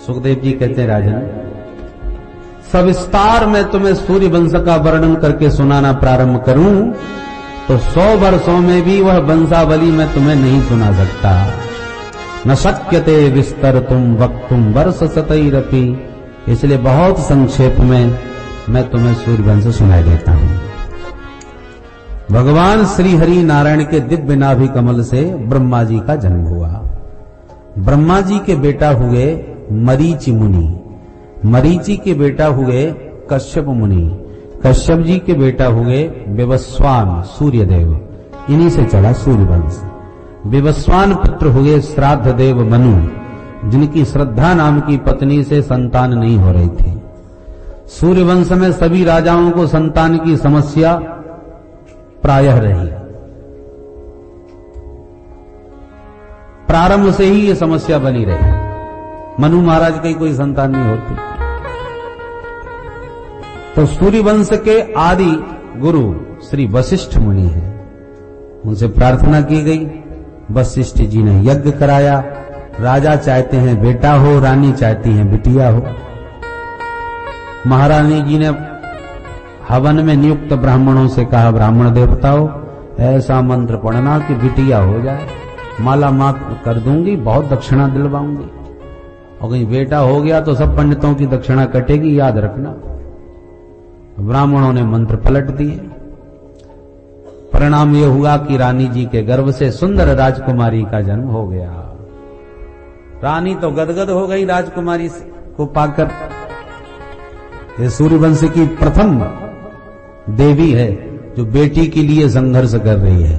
सुखदेव जी कहते हैं राजन, सविस्तार में तुम्हें सूर्य वंश का वर्णन करके सुनाना प्रारंभ करूं तो 100 वर्षों में भी वह वंशावली मैं तुम्हें नहीं सुना सकता। न शक्यते विस्तर तुम वक्तुम वर्ष सतैरपि, इसलिए बहुत संक्षेप में मैं तुम्हें सूर्य वंश सुनाई देता हूं। भगवान श्री हरि नारायण के दिव्य नाभि कमल से ब्रह्मा जी का जन्म हुआ। ब्रह्मा जी के बेटा हुए मरीचि मुनि, मरीचि के बेटा हुए कश्यप मुनि, कश्यप जी के बेटा हुए विवस्वान सूर्यदेव, इन्हीं से चला सूर्य वंश। विवस्वान पुत्र हुए श्राद्ध देव मनु, जिनकी श्रद्धा नाम की पत्नी से संतान नहीं हो रही थी। सूर्य वंश में सभी राजाओं को संतान की समस्या प्रायः रही, प्रारंभ से ही ये समस्या बनी रही। मनु महाराज की कोई संतान नहीं होती, तो सूर्य वंश के आदि गुरु श्री वशिष्ठ मुनि हैं, उनसे प्रार्थना की गई। वशिष्ठ जी ने यज्ञ कराया। राजा चाहते हैं बेटा हो, रानी चाहती हैं बिटिया हो। महारानी जी ने हवन में नियुक्त ब्राह्मणों से कहा, ब्राह्मण देवताओं ऐसा मंत्र पढ़ना कि बिटिया हो जाए, माला मात कर दूंगी, बहुत दक्षिणा दिलवाऊंगी। और कहीं बेटा हो गया तो सब पंडितों की दक्षिणा कटेगी, याद रखना। ब्राह्मणों ने मंत्र पलट दिए। परिणाम यह हुआ कि रानी जी के गर्भ से सुंदर राजकुमारी का जन्म हो गया। रानी तो गदगद हो गई राजकुमारी को पाकर। ये सूर्यवंश की प्रथम देवी है जो बेटी के लिए संघर्ष कर रही है।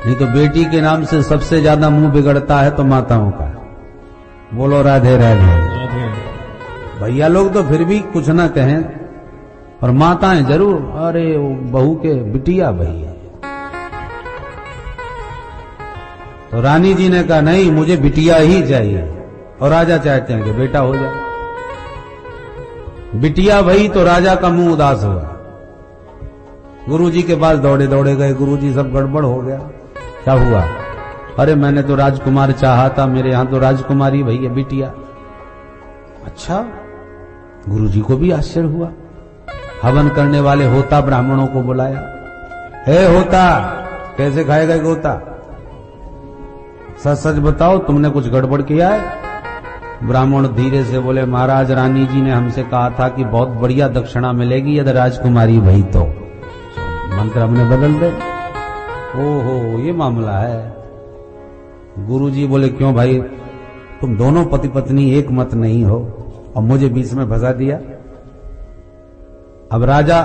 नहीं तो बेटी के नाम से सबसे ज्यादा मुंह बिगड़ता है तो माताओं का। बोलो राधे राधे। भैया लोग तो फिर भी कुछ ना कहें, और माताएं जरूर, अरे वो बहू के बिटिया भैया। तो रानी जी ने कहा नहीं, मुझे बिटिया ही चाहिए, और राजा चाहते हैं कि बेटा हो जाए। बिटिया भई तो राजा का मुंह उदास हुआ। गुरुजी के पास दौड़े दौड़े गए, गुरुजी सब गड़बड़ हो गया। क्या हुआ? अरे मैंने तो राजकुमार चाहा था, मेरे यहां तो राजकुमारी भई बिटिया। अच्छा, गुरुजी को भी आश्चर्य हुआ। हवन करने वाले होता ब्राह्मणों को बुलाया। हे होता, कैसे खाएगा गोता? सच सच बताओ, तुमने कुछ गड़बड़ किया है? ब्राह्मण धीरे से बोले, महाराज रानी जी ने हमसे कहा था कि बहुत बढ़िया दक्षिणा मिलेगी यदि राजकुमारी भई तो मंत्र हमने बदल दे। ओहो, ये मामला है। गुरुजी बोले, क्यों भाई, तुम दोनों पति पत्नी एक मत नहीं हो और मुझे बीच में फंसा दिया। अब राजा,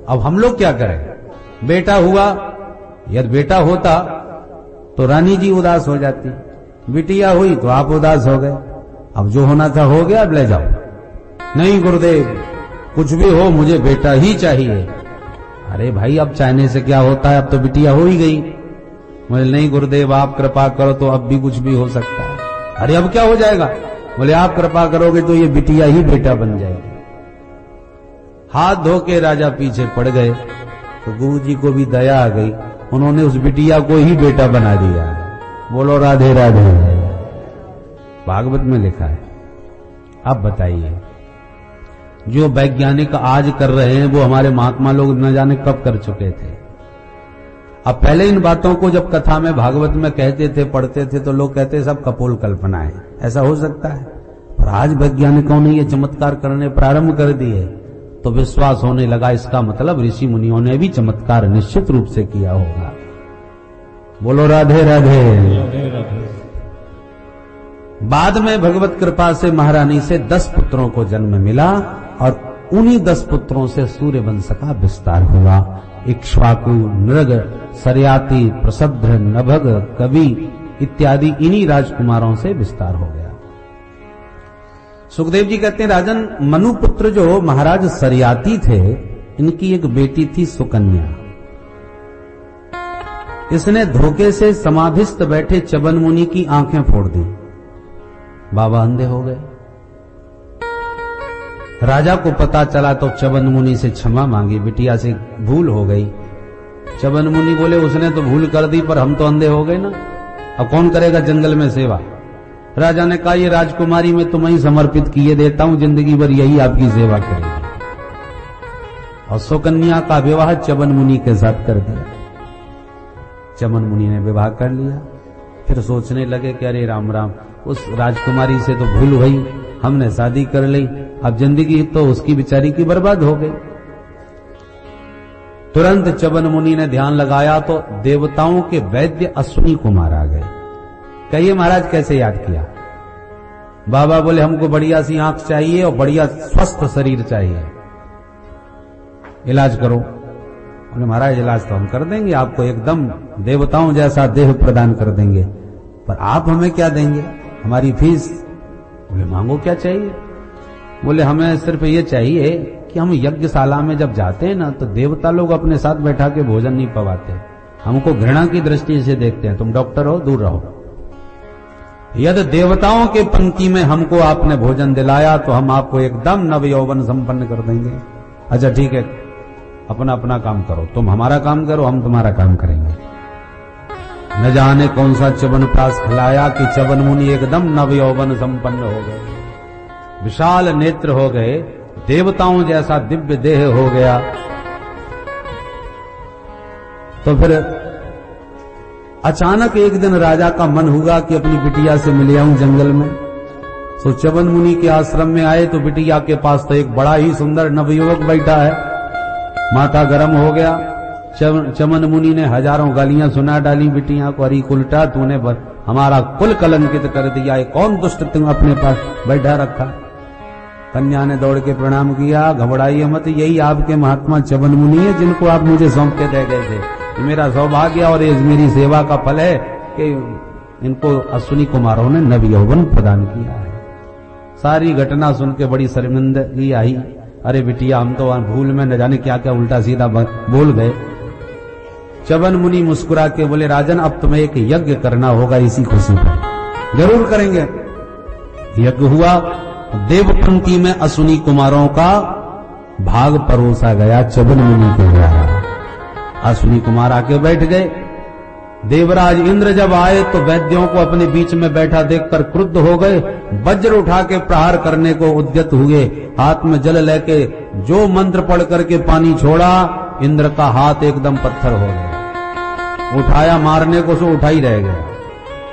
अब हम लोग क्या करें? बेटा हुआ, यदि बेटा होता तो रानी जी उदास हो जाती, बिटिया हुई तो आप उदास हो गए। अब जो होना था हो गया, अब ले जाओ। नहीं गुरुदेव, कुछ भी हो मुझे बेटा ही चाहिए। अरे भाई, अब चाहने से क्या होता है, अब तो बिटिया हो ही गई। बोले नहीं गुरुदेव, आप कृपा करो तो अब भी कुछ भी हो सकता है। अरे अब क्या हो जाएगा? बोले आप कृपा करोगे तो ये बिटिया ही बेटा बन जाएगी। हाथ धो के राजा पीछे पड़ गए तो गुरुजी को भी दया आ गई, उन्होंने उस बिटिया को ही बेटा बना दिया। बोलो राधे राधे। भागवत में लिखा है। अब बताइए, जो वैज्ञानिक आज कर रहे हैं वो हमारे महात्मा लोग न जाने कब कर चुके थे। अब पहले इन बातों को जब कथा में भागवत में कहते थे, पढ़ते थे, तो लोग कहते सब कपोल कल्पना है, ऐसा हो सकता है। पर आज वैज्ञानिकों ने ये चमत्कार करने प्रारंभ कर दिए तो विश्वास होने लगा, इसका मतलब ऋषि मुनियों ने भी चमत्कार निश्चित रूप से किया होगा। बोलो राधे राधे। बाद में भगवत कृपा से महारानी से 10 पुत्रों को जन्म मिला और उन्हीं 10 पुत्रों से सूर्य वंश का विस्तार हुआ। इक्ष्वाकु, नृग, सरयाति, प्रसद्र, नभग, कवि इत्यादि इन्हीं राजकुमारों से विस्तार हो गया। सुखदेव जी कहते हैं, राजन मनुपुत्र जो महाराज सरयाति थे, इनकी एक बेटी थी सुकन्या। इसने धोखे से समाधिस्थ बैठे चवन मुनि की आंखें फोड़ दी। बाबा अंधे हो गए। राजा को पता चला तो चवन मुनि से क्षमा मांगी, बिटिया से भूल हो गई। चवन मुनि बोले, उसने तो भूल कर दी पर हम तो अंधे हो गए ना, अब कौन करेगा जंगल में सेवा। राजा ने कहा, ये राजकुमारी मैं तुम्हें समर्पित किए देता हूं, जिंदगी भर यही आपकी सेवा करेगी। और सुकन्या का विवाह च्यवन मुनि के साथ कर दिया। च्यवन मुनि ने विवाह कर लिया। फिर सोचने लगे कि अरे राम राम, उस राजकुमारी से तो भूल हुई, हमने शादी कर ली, अब जिंदगी तो उसकी बेचारी की बर्बाद हो गई। तुरंत च्यवन मुनि ने ध्यान लगाया तो देवताओं के वैद्य अश्विनी कुमार आ गए। कहिए महाराज कैसे याद किया? बाबा बोले हमको बढ़िया सी आंख चाहिए और बढ़िया स्वस्थ शरीर चाहिए, इलाज करो। बोले महाराज इलाज तो हम कर देंगे, आपको एकदम देवताओं जैसा देह प्रदान कर देंगे, पर आप हमें क्या देंगे, हमारी फीस? बोले मांगो क्या चाहिए? बोले हमें सिर्फ ये चाहिए कि हम यज्ञशाला में जब जाते हैं ना तो देवता लोग अपने साथ बैठा के भोजन नहीं पवाते, हमको घृणा की दृष्टि से देखते हैं। तुम डॉक्टर हो, दूर रहो। यदि देवताओं के पंक्ति में हमको आपने भोजन दिलाया तो हम आपको एकदम नव यौवन संपन्न कर देंगे। अच्छा ठीक है, अपना अपना काम करो, तुम हमारा काम करो, हम तुम्हारा काम करेंगे। न जाने कौन सा च्यवन प्रास खिलाया कि च्यवन मुनि एकदम नव यौवन संपन्न हो गए, विशाल नेत्र हो गए, देवताओं जैसा दिव्य देह हो गया। तो फिर अचानक एक दिन राजा का मन हुआ कि अपनी बिटिया से मिल आऊं जंगल में। तो च्यवन मुनि के आश्रम में आए तो बिटिया के पास तो एक बड़ा ही सुंदर नवयुवक बैठा है। माथा गर्म हो गया। च्यवन मुनि ने हजारों गालियां सुना डाली बिटिया को, अरे उल्टा तूने हमारा कुल कलंकित कर दिया, ये कौन दुष्ट तुम अपने पास बैठा रखा। कन्या ने दौड़ के प्रणाम किया, घबराइए मत, यही आपके महात्मा च्यवन मुनि है जिनको आप मुझे सौंप के दे गए थे। ये मेरा सौभाग्य और ये मेरी सेवा का फल है कि इनको अश्विनी कुमारों ने नव यौवन प्रदान किया है। सारी घटना सुन के बड़ी शर्मिंदगी आई। अरे बिटिया हम तो भूल में न जाने क्या क्या उल्टा सीधा बोल गए। च्यवन मुनि मुस्कुरा के बोले, राजन अब तुम्हें एक यज्ञ करना होगा इसी खुशी पर। जरूर करेंगे। यज्ञ हुआ। देवपंक्ति में अश्विनी कुमारों का भाग परोसा गया च्यवन मुनि के द्वारा। अश्विनी कुमार आके बैठ गए। देवराज इंद्र जब आए तो वैद्यों को अपने बीच में बैठा देखकर क्रुद्ध हो गए, वज्र उठा के प्रहार करने को उद्यत हुए। हाथ में जल लेके जो मंत्र पढ़ करके पानी छोड़ा, इंद्र का हाथ एकदम पत्थर हो गया। उठाया मारने को सो उठा ही रह गया,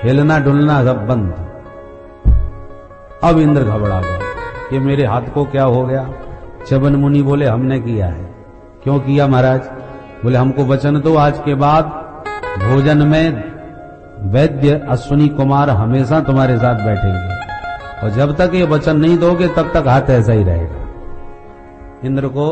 हिलना डुलना सब बंद। अब इंद्र घबरा गया, ये मेरे हाथ को क्या हो गया? च्यवन मुनि बोले हमने किया है। क्यों किया महाराज? बोले हमको वचन दो, आज के बाद भोजन में वैद्य अश्विनी कुमार हमेशा तुम्हारे साथ बैठेंगे, और जब तक ये वचन नहीं दोगे तब तक हाथ ऐसा ही रहेगा। इंद्र को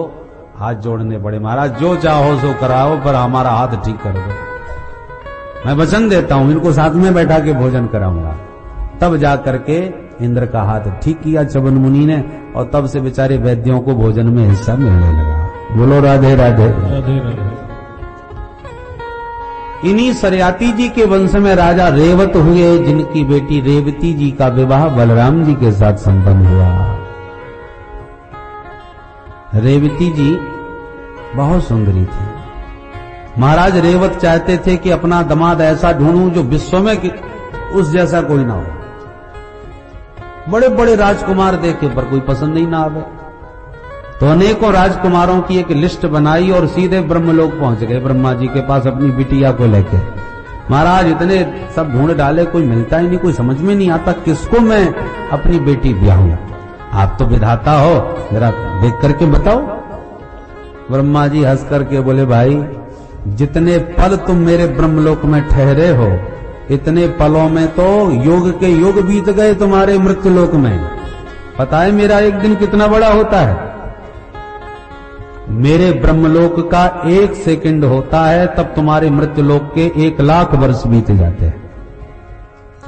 हाथ जोड़ने पड़े, महाराज जो चाहो सो कराओ, पर हमारा हाथ ठीक कर दो। मैं वचन देता हूं इनको साथ में बैठा के भोजन कराऊंगा। तब जा करके इंद्र का हाथ ठीक किया च्यवन मुनि ने, और तब से बेचारे वैद्यों को भोजन में हिस्सा मिलने लगा। बोलो राधे राधे राधे राधे। इन्हीं सरयाती जी के वंश में राजा रेवत हुए, जिनकी बेटी रेवती जी का विवाह बलराम जी के साथ संपन्न हुआ। रेवती जी बहुत सुंदरी थी। महाराज रेवत चाहते थे कि अपना दामाद ऐसा ढूंढूं जो विश्व में उस जैसा कोई ना हो। बड़े बड़े राजकुमार देखे पर कोई पसंद ही ना आवे, तो अनेकों राजकुमारों की एक लिस्ट बनाई और सीधे ब्रह्मलोक पहुंच गए ब्रह्मा जी के पास अपनी बिटिया को लेके। महाराज इतने सब ढूंढ डाले, कोई मिलता ही नहीं, कोई समझ में नहीं आता किसको मैं अपनी बेटी ब्याहूं। आप तो विधाता हो, जरा देख करके बताओ। ब्रह्मा जी हंस करके बोले, भाई जितने पल तुम मेरे ब्रह्मलोक में ठहरे हो, इतने पलों में तो योग के युग बीत गए तुम्हारे मृत्युलोक में। पता है मेरा एक दिन कितना बड़ा होता है? मेरे ब्रह्मलोक का 1 सेकंड होता है, तब तुम्हारे मृत्युलोक के 1,00,000 वर्ष बीत जाते हैं।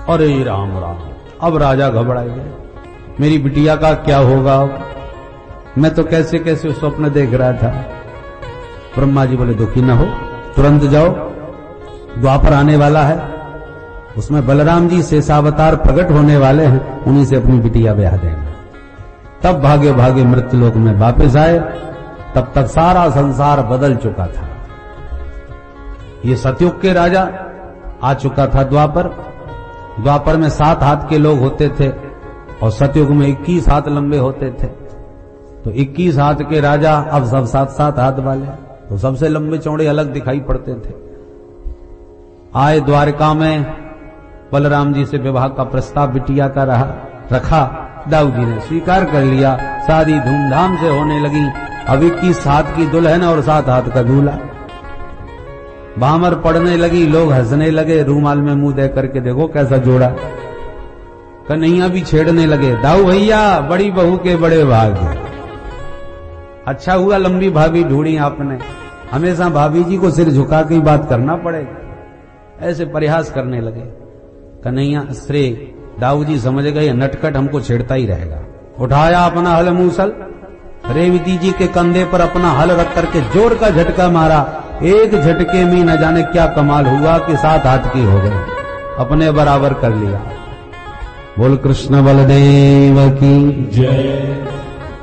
अरे राम राम। अब राजा घबराए गए, मेरी बिटिया का क्या होगा? मैं तो कैसे कैसे स्वप्न देख रहा था। ब्रह्मा जी बोले, दुखी न हो, तुरंत जाओ, द्वापर आने वाला है, उसमें बलराम जी शेषावतार प्रकट होने वाले हैं, उन्हीं से अपनी बिटिया ब्याह देना। तब भागे भागे मृत्युलोक में वापस आए। तब तक सारा संसार बदल चुका था। ये सतयुग के राजा आ चुका था द्वापर, द्वापर में 7 हाथ के लोग होते थे और सतयुग में 21 हाथ लंबे होते थे। तो 21 हाथ के राजा अब सब 7-7 हाथ वाले, तो सबसे लंबे चौड़े अलग दिखाई पड़ते थे। आए द्वारका में, बलराम जी से विवाह का प्रस्ताव बिटिया का रखा। दाऊ जी ने स्वीकार कर लिया। शादी धूमधाम से होने लगी। अब 21 हाथ की दुल्हन और 7 हाथ का दूल्हा। भामर पड़ने लगी, लोग हंसने लगे, रूमाल में मुंह दे करके देखो कैसा जोड़ा। कन्हैया भी छेड़ने लगे, दाऊ भैया बड़ी बहू के बड़े भाग्य। अच्छा हुआ लंबी भाभी ढूंढी आपने, हमेशा भाभी जी को सिर झुका के ही बात करना पड़ेगा। ऐसे परिहास करने लगे। कन्हैया श्री दाऊ जी समझ गए नटखट हमको छेड़ता ही रहेगा। उठाया अपना हल मूसल, रेवती जी के कंधे पर अपना हल रख करके जोर का झटका मारा। एक झटके में न जाने क्या कमाल हुआ कि 7 हाथ की हो गए, अपने बराबर कर लिया। बोल कृष्ण बलदेव की जय।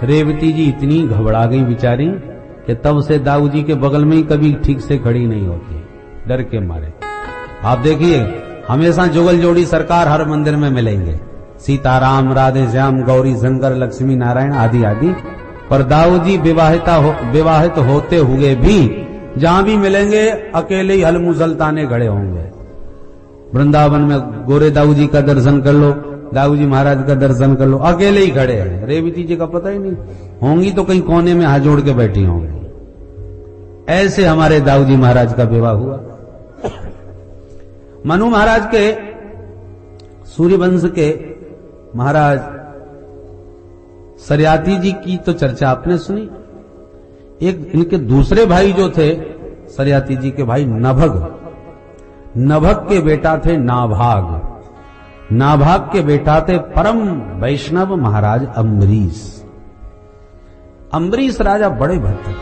रेवती जी इतनी घबरा गई बेचारी कि तब से दाऊ जी के बगल में ही कभी ठीक से खड़ी नहीं होती, डर के मारे। आप देखिए हमेशा जुगल जोड़ी सरकार हर मंदिर में मिलेंगे, सीताराम, राधे श्याम, गौरी शंकर, लक्ष्मी नारायण आदि आदि। पर दाऊ जी विवाहित होते हुए भी जहां भी मिलेंगे अकेले ही हल मूसल ताने खड़े होंगे। वृंदावन में गोरे दाऊ जी का दर्शन कर लो, दाऊ जी महाराज का दर्शन कर लो, अकेले ही खड़े हैं। रेवती जी का पता ही नहीं, होंगी तो कहीं कोने में हाथ जोड़ के बैठी होंगी। ऐसे हमारे दाऊ जी महाराज का विवाह हुआ। मनु महाराज के सूर्यवंश के महाराज सरियाती जी की तो चर्चा आपने सुनी। एक इनके दूसरे भाई जो थे सरियाती जी के भाई नभग के बेटा थे नाभाग के बेटा थे परम वैष्णव महाराज अम्बरीश राजा बड़े भक्त थे।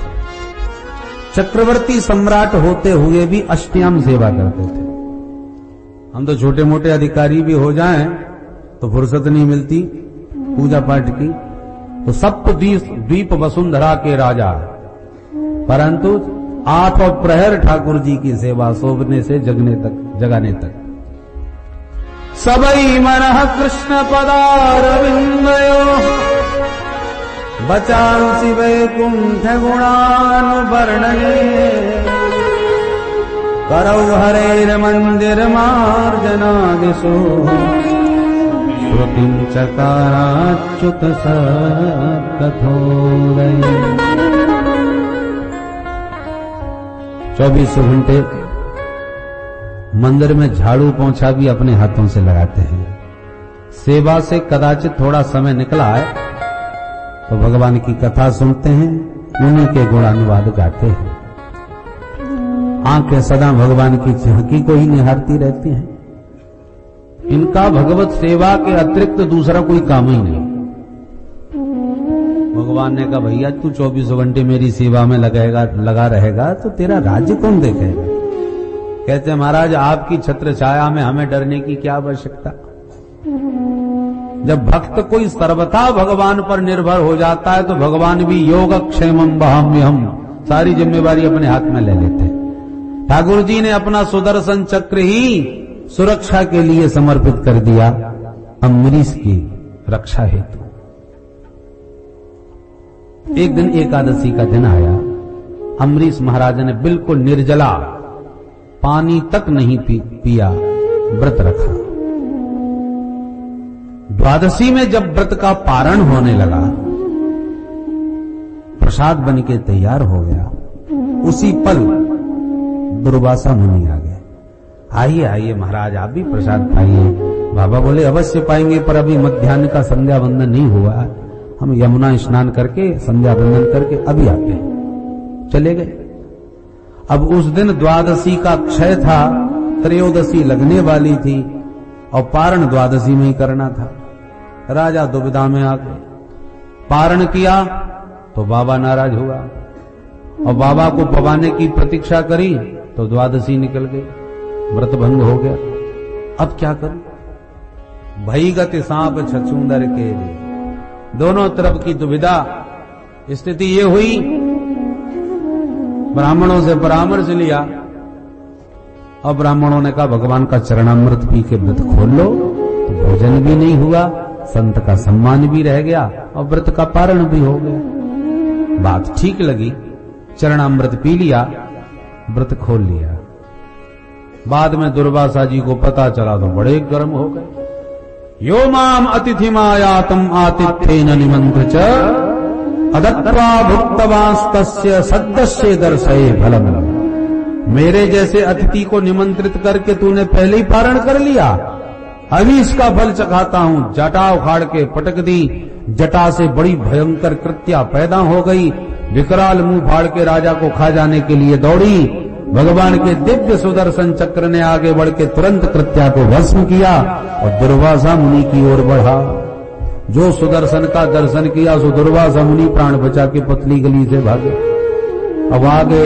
चक्रवर्ती सम्राट होते हुए भी अष्टयाम सेवा करते थे। हम तो छोटे मोटे अधिकारी भी हो जाएं तो फुर्सत नहीं मिलती पूजा पाठ की। तो सप्त द्वीप वसुंधरा के राजा, परंतु 8 प्रहर ठाकुर जी की सेवा सोने से जगाने तक। सबई मनः कृष्ण पदारविंदयो बचांसि वैकुंठ गुणानुवर्णये करौ हरेर मंदिर मार्जनादिषु श्रुतिं चकाराच्युत सत्कथोदय। 24 घंटे मंदिर में झाड़ू पोंछा भी अपने हाथों से लगाते हैं। सेवा से कदाचित थोड़ा समय निकला है तो भगवान की कथा सुनते हैं, उन्हीं के गुणानुवाद गाते हैं। आंखें सदा भगवान की झांकी को ही निहारती रहती हैं। इनका भगवत सेवा के अतिरिक्त दूसरा कोई काम ही नहीं। भगवान ने कहा भैया तू 24 घंटे मेरी सेवा में लगा रहेगा तो तेरा राज्य कौन देखेगा। कहते महाराज आपकी छत्र छाया में हमें डरने की क्या आवश्यकता। जब भक्त कोई सर्वथा भगवान पर निर्भर हो जाता है तो भगवान भी योगक्षेमं वहाम्यहम् सारी जिम्मेवारी अपने हाथ में ले लेते हैं। ठाकुर जी ने अपना सुदर्शन चक्र ही सुरक्षा के लिए समर्पित कर दिया अम्बरीश की रक्षा हेतु। एक दिन एकादशी का दिन आया। अम्बरीश महाराज ने बिल्कुल निर्जला, पानी तक नहीं पिया, व्रत रखा। द्वादशी में जब व्रत का पारण होने लगा, प्रसाद बन के तैयार हो गया, उसी पल दुर्वासा मुनि आ गए। आइए आइए महाराज आप भी प्रसाद पाइए। बाबा बोले अवश्य पाएंगे, पर अभी मध्याह्न का संध्या वंदन नहीं हुआ, हम यमुना स्नान करके संध्या वंदन करके अभी आते हैं। चले गए। अब उस दिन द्वादशी का क्षय था, त्रयोदशी लगने वाली थी और पारण द्वादशी में ही करना था। राजा दुविधा में आ गए। पारण किया तो बाबा नाराज हुआ और बाबा को पवाने की प्रतीक्षा करी तो द्वादशी निकल गई, व्रत भंग हो गया। अब क्या करूं। भईगति सांप छछूंदर के लिए दोनों तरफ की दुविधा। स्थिति ये हुई, ब्राह्मणों से परामर्श लिया अब ब्राह्मणों ने कहा भगवान का चरणामृत पी के व्रत खोल लो, तो भोजन भी नहीं हुआ, संत का सम्मान भी रह गया और व्रत का पारण भी हो गया। बात ठीक लगी, चरणामृत पी लिया, व्रत खोल लिया। बाद में दुर्वासा जी को पता चला तो बड़े गर्म हो गए। यो माम अतिथिमायातम आतिथ्येन निमंत्र च अदत्वा भुक्तवास्तस्य सद्दस्य दर्शये फलम। मेरे जैसे अतिथि को निमंत्रित करके तूने पहले ही पारण कर लिया, अभी इसका फल चखाता हूं। जटा उखाड़ के पटक दी, जटा से बड़ी भयंकर कृत्या पैदा हो गई। विकराल मुंह फाड़ के राजा को खा जाने के लिए दौड़ी। भगवान के दिव्य सुदर्शन चक्र ने आगे बढ़ के तुरंत कृत्या को भस्म किया और दुर्वासा मुनि की ओर बढ़ा। जो सुदर्शन का दर्शन किया सो दुर्वासा मुनि प्राण बचा के पतली गली से भागे। अब आगे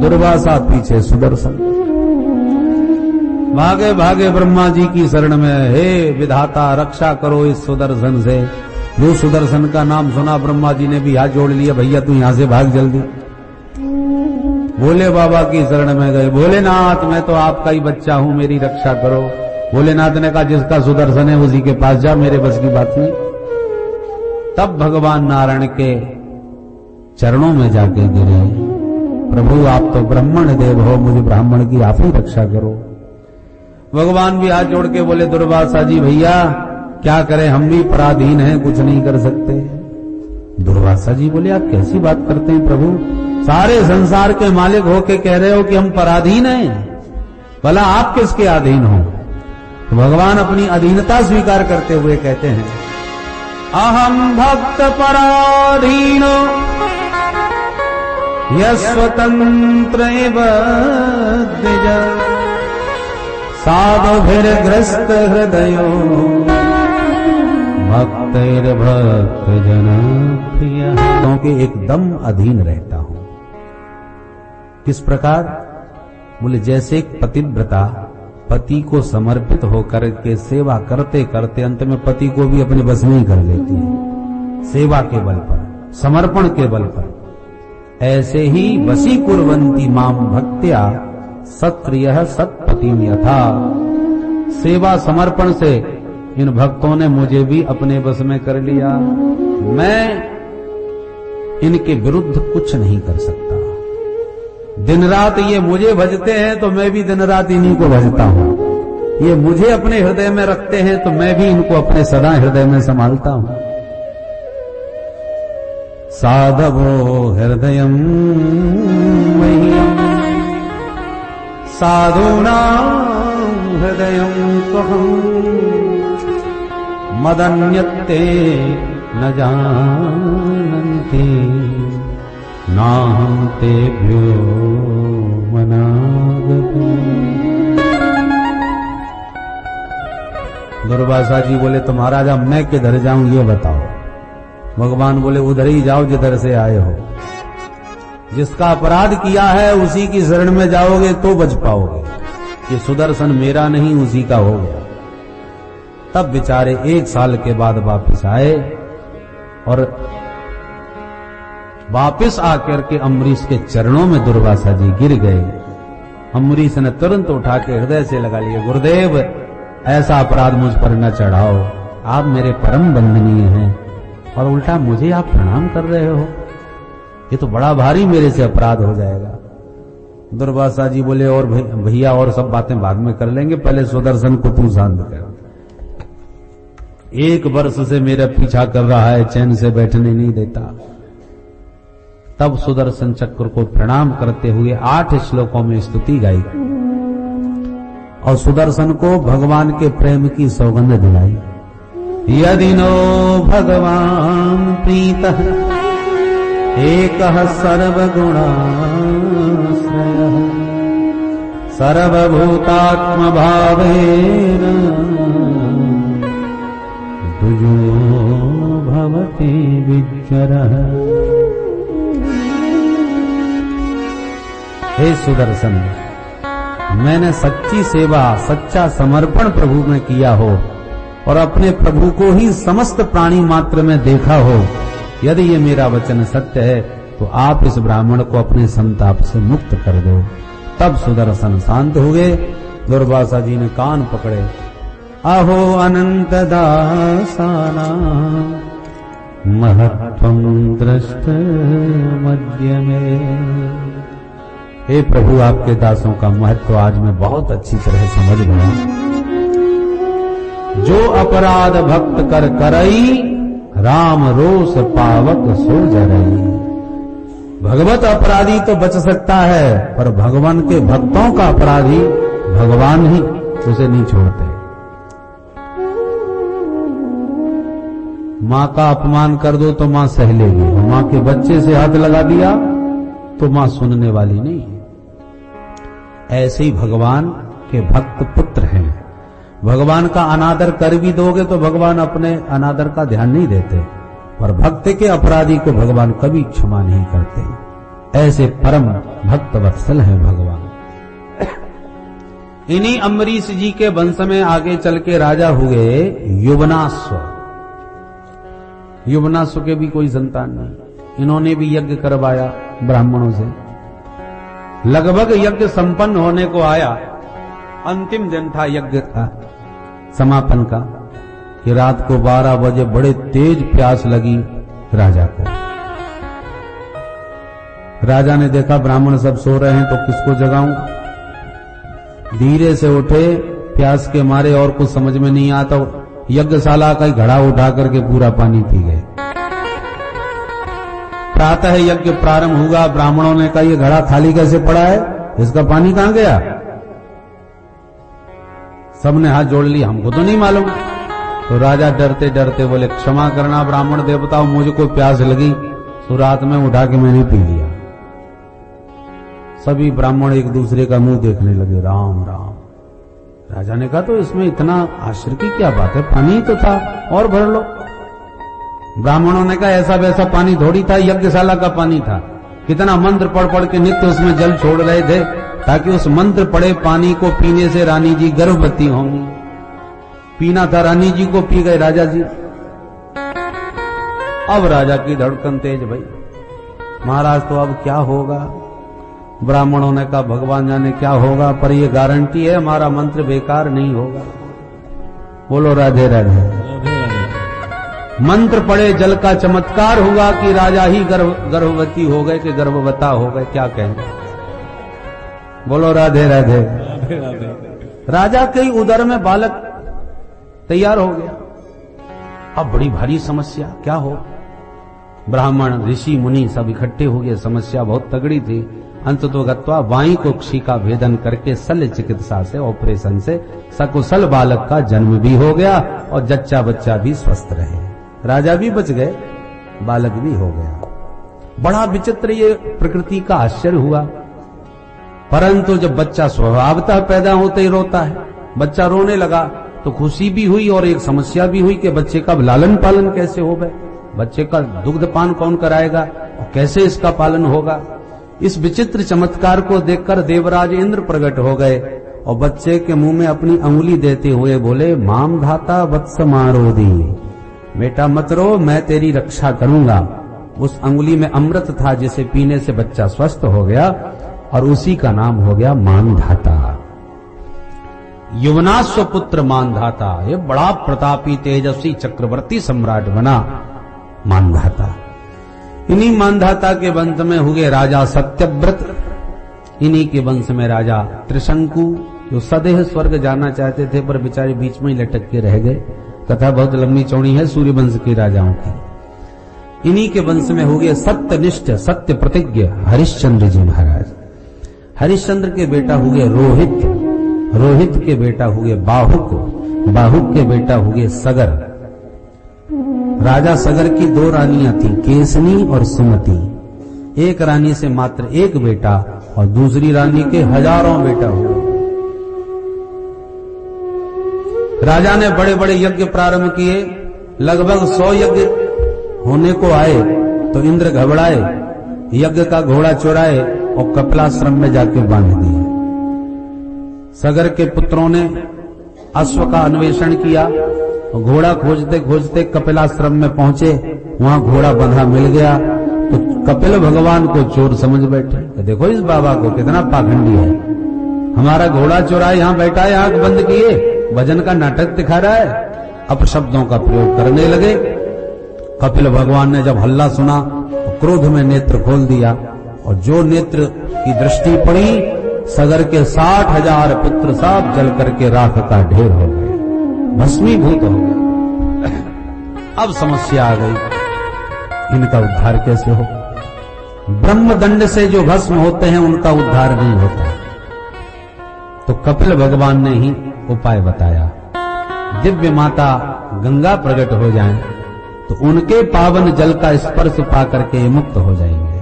दुर्वासा, पीछे सुदर्शन। भागे भागे ब्रह्मा जी की शरण में, हे विधाता रक्षा करो इस सुदर्शन से। जो सुदर्शन का नाम सुना ब्रह्मा जी ने भी हाथ जोड़ लिया, भैया तू यहां से भाग जल्दी। भोले बाबा की शरण में गए, भोलेनाथ मैं तो आपका ही बच्चा हूं, मेरी रक्षा करो। भोलेनाथ ने कहा जिसका सुदर्शन है उसी के पास जा, मेरे बस की बात नहीं। तब भगवान नारायण के चरणों में जाके गिरे, प्रभु आप तो ब्राह्मण देव हो, मुझे ब्राह्मण की आप ही रक्षा करो। भगवान भी हाथ जोड़ के बोले दुर्वासा जी भैया क्या करें, हम भी पराधीन हैं, कुछ नहीं कर सकते। दुर्वासा जी बोले आप कैसी बात करते हैं प्रभु, सारे संसार के मालिक होके कह रहे हो कि हम पराधीन हैं, भला आप किसके अधीन हो। तो भगवान अपनी अधीनता स्वीकार करते हुए कहते हैं अहम भक्त पराधीन यस्वतंत्र द्विज साधुभिर्ग्रस्त हृदयो भक्तैर्भक्त जन प्रिय। क्योंकि एकदम अधीन रहता हूं। किस प्रकार? बोले जैसे एक पतिव्रता पति को समर्पित होकर के सेवा करते करते अंत में पति को भी अपने बस में ही कर लेती है, सेवा के बल पर, समर्पण के बल पर। ऐसे ही वसी कुर्वन्ति माम भक्त्या सत्प्रियः सत्पतिम् यथा। सेवा समर्पण से इन भक्तों ने मुझे भी अपने बस में कर लिया। मैं इनके विरुद्ध कुछ नहीं कर सकता। दिन रात ये मुझे भजते हैं तो मैं भी दिन रात इन्हीं को भजता हूं। ये मुझे अपने हृदय में रखते हैं तो मैं भी इनको अपने सदा हृदय में संभालता हूं। साधवो हृदयं मह्यं साधूनां हृदयं त्वहं मदन्यत्ते न जानन्ति नाहं तेभ्यो मनागतः। दुर्वासा जी बोले तो महाराज अब मैं किधर जाऊं ये बताओ। भगवान बोले उधर ही जाओ जिधर से आए हो। जिसका अपराध किया है उसी की शरण में जाओगे तो बच पाओगे। ये सुदर्शन मेरा नहीं उसी का हो गया। तब बेचारे 1 साल के बाद वापस आए और वापस आकर के अम्बरीश के चरणों में दुर्वासा जी गिर गए। अम्बरीश ने तुरंत उठा के हृदय से लगा लिया, गुरुदेव ऐसा अपराध मुझ पर न चढ़ाओ, आप मेरे परम बंदनीय हैं और उल्टा मुझे आप प्रणाम कर रहे हो, ये तो बड़ा भारी मेरे से अपराध हो जाएगा। दुर्वासा जी बोले और भैया और सब बातें बाद में कर लेंगे, पहले सुदर्शन को तू शांत कर। 1 वर्ष से मेरा पीछा कर रहा है, चैन से बैठने नहीं देता। तब सुदर्शन चक्र को प्रणाम करते हुए 8 श्लोकों में स्तुति गाई और सुदर्शन को भगवान के प्रेम की सौगंध दिलाई। यदि नो भगवान प्रीतः एकः सर्वगुणाश्रयः सर्वभूतात्म भावेन द्विजो भवति विचरः। हे सुदर्शन, मैंने सच्ची सेवा, सच्चा समर्पण प्रभु में किया हो और अपने प्रभु को ही समस्त प्राणी मात्र में देखा हो, यदि ये मेरा वचन सत्य है तो आप इस ब्राह्मण को अपने संताप से मुक्त कर दो। तब सुदर्शन शांत हुए। दुर्वासा जी ने कान पकड़े, अहो अनंत दासाना महत्वं दृष्ट मध्य में। हे प्रभु, आपके दासों का महत्व आज मैं बहुत अच्छी तरह समझ गया। जो अपराध भक्त कर करई, राम रोष पावक सो जरई। भगवत अपराधी तो बच सकता है, पर भगवान के भक्तों का अपराधी भगवान ही उसे नहीं छोड़ते। मां का अपमान कर दो तो मां सह लेगी, और मां के बच्चे से हाथ लगा दिया तो मां सुनने वाली नहीं है। ऐसे ही भगवान के भक्त पुत्र हैं। भगवान का अनादर कर भी दोगे तो भगवान अपने अनादर का ध्यान नहीं देते, पर भक्त के अपराधी को भगवान कभी क्षमा नहीं करते। ऐसे परम भक्त वत्सल हैं भगवान। इन्हीं अम्बरीश जी के वंश में आगे चल के राजा हुए युवनाश्व। युवनाश्व के भी कोई संतान नहीं। इन्होंने भी यज्ञ करवाया ब्राह्मणों से। लगभग यज्ञ संपन्न होने को आया। अंतिम दिन था यज्ञ का समापन का, कि रात को 12 बजे बड़े तेज प्यास लगी राजा को। राजा ने देखा ब्राह्मण सब सो रहे हैं, तो किसको जगाऊं। धीरे से उठे, प्यास के मारे और कुछ समझ में नहीं आता, यज्ञशाला का घड़ा उठा करके पूरा पानी पी गए। प्रातः यज्ञ प्रारंभ हुआ। ब्राह्मणों ने कहा, ये घड़ा खाली कैसे पड़ा है, इसका पानी कहां गया। सबने हाथ जोड़ लिया, हमको तो नहीं मालूम। तो राजा डरते डरते बोले, क्षमा करना ब्राह्मण देवताओं, मुझको प्यास लगी तो रात में उठा के मैंने पी लिया। सभी ब्राह्मण एक दूसरे का मुंह देखने लगे, राम राम। राजा ने कहा, तो इसमें इतना आश्चर्य की क्या बात है, पानी ही तो था, और भर लो। ब्राह्मणों ने कहा, ऐसा वैसा पानी थोड़ी था, यज्ञशाला का पानी था। कितना मंत्र पढ़ पढ़ के नित्य उसमें जल छोड़ रहे थे, ताकि उस मंत्र पढ़े पानी को पीने से रानी जी गर्भवती होंगी। पीना था, रानी जी को पी गए राजा जी। अब राजा की धड़कन तेज भई, महाराज तो अब क्या होगा। ब्राह्मणों ने कहा, भगवान जाने क्या होगा, पर ये गारंटी है हमारा मंत्र बेकार नहीं होगा। बोलो राधे राधे। मंत्र पढ़े, जल का चमत्कार हुआ कि राजा ही गर्भवती हो गए कि गर्भवता हो गए, क्या कहेंगे। बोलो राधे राधे। राजा के उदर में बालक तैयार हो गया। अब बड़ी भारी समस्या, क्या हो। ब्राह्मण ऋषि मुनि सब इकट्ठे हो गए, समस्या बहुत तगड़ी थी। अंततो गत्वा वाई कुक्षी का भेदन करके शल्य चिकित्सा से, ऑपरेशन से सकुशल बालक का जन्म भी हो गया और जच्चा बच्चा भी स्वस्थ रहे। राजा भी बच गए, बालक भी हो गया। बड़ा विचित्र ये प्रकृति का आश्चर्य हुआ। परंतु जब बच्चा स्वभावतः पैदा होते ही रोता है, बच्चा रोने लगा तो खुशी भी हुई और एक समस्या भी हुई कि बच्चे का लालन पालन कैसे होगा, बच्चे का दुग्धपान कौन कराएगा और कैसे इसका पालन होगा। इस विचित्र चमत्कार को देखकर देवराज इंद्र प्रकट हो गए और बच्चे के मुंह में अपनी अंगुली देते हुए बोले, माम धाता वत्स मारोदी, बेटा मत रो, मैं तेरी रक्षा करूंगा। उस अंगुली में अमृत था जिसे पीने से बच्चा स्वस्थ हो गया और उसी का नाम हो गया मानधाता। युवनाश्व पुत्र मानधाता, ये बड़ा प्रतापी तेजस्वी चक्रवर्ती सम्राट बना मानधाता। इन्हीं मानधाता के वंश में हुए राजा सत्यव्रत। इन्हीं के वंश में राजा त्रिशंकु, जो सदैव स्वर्ग जाना चाहते थे पर बेचारे बीच में ही लटक के रह गए। कथा बहुत लंबी चौड़ी है सूर्य वंश के राजाओं की। इन्हीं के वंश में हो गए सत्यनिष्ठ सत्य प्रतिज्ञ हरिश्चंद्र जी महाराज। हरिश्चंद्र के बेटा हुए रोहित, रोहित के बेटा हुए बाहुक, बाहुक के बेटा हुए सगर। राजा सगर की 2 रानियां थी, केसनी और सुमति। एक रानी से मात्र एक बेटा और दूसरी रानी के हजारों बेटा हुए। राजा ने बड़े बड़े यज्ञ प्रारंभ किए। लगभग 100 यज्ञ होने को आए तो इंद्र घबराए, यज्ञ का घोड़ा चुराए और कपिलाश्रम में जाके बांध दिए। सगर के पुत्रों ने अश्व का अन्वेषण किया और घोड़ा खोजते खोजते कपिलाश्रम में पहुंचे। वहां घोड़ा बंधा मिल गया तो कपिल भगवान को चोर समझ बैठे। देखो इस बाबा को, कितना पाखंडी है, हमारा घोड़ा चोरा यहाँ बैठा है, आंख बंद किए भजन का नाटक दिखा रहा है। अपशब्दों का प्रयोग करने लगे। कपिल भगवान ने जब हल्ला सुना तो क्रोध में नेत्र खोल दिया, और जो नेत्र की दृष्टि पड़ी, सगर के 60,000 पुत्र सब जल करके राख का ढेर हो गए, भस्मीभूत हो गए। अब समस्या आ गई, इनका उद्धार कैसे हो? ब्रह्मदंड से जो भस्म होते हैं उनका उद्धार नहीं होता। तो कपिल भगवान ने ही उपाय बताया, दिव्य माता गंगा प्रकट हो जाएं तो उनके पावन जल का स्पर्श पा करके ये मुक्त हो जाएंगे।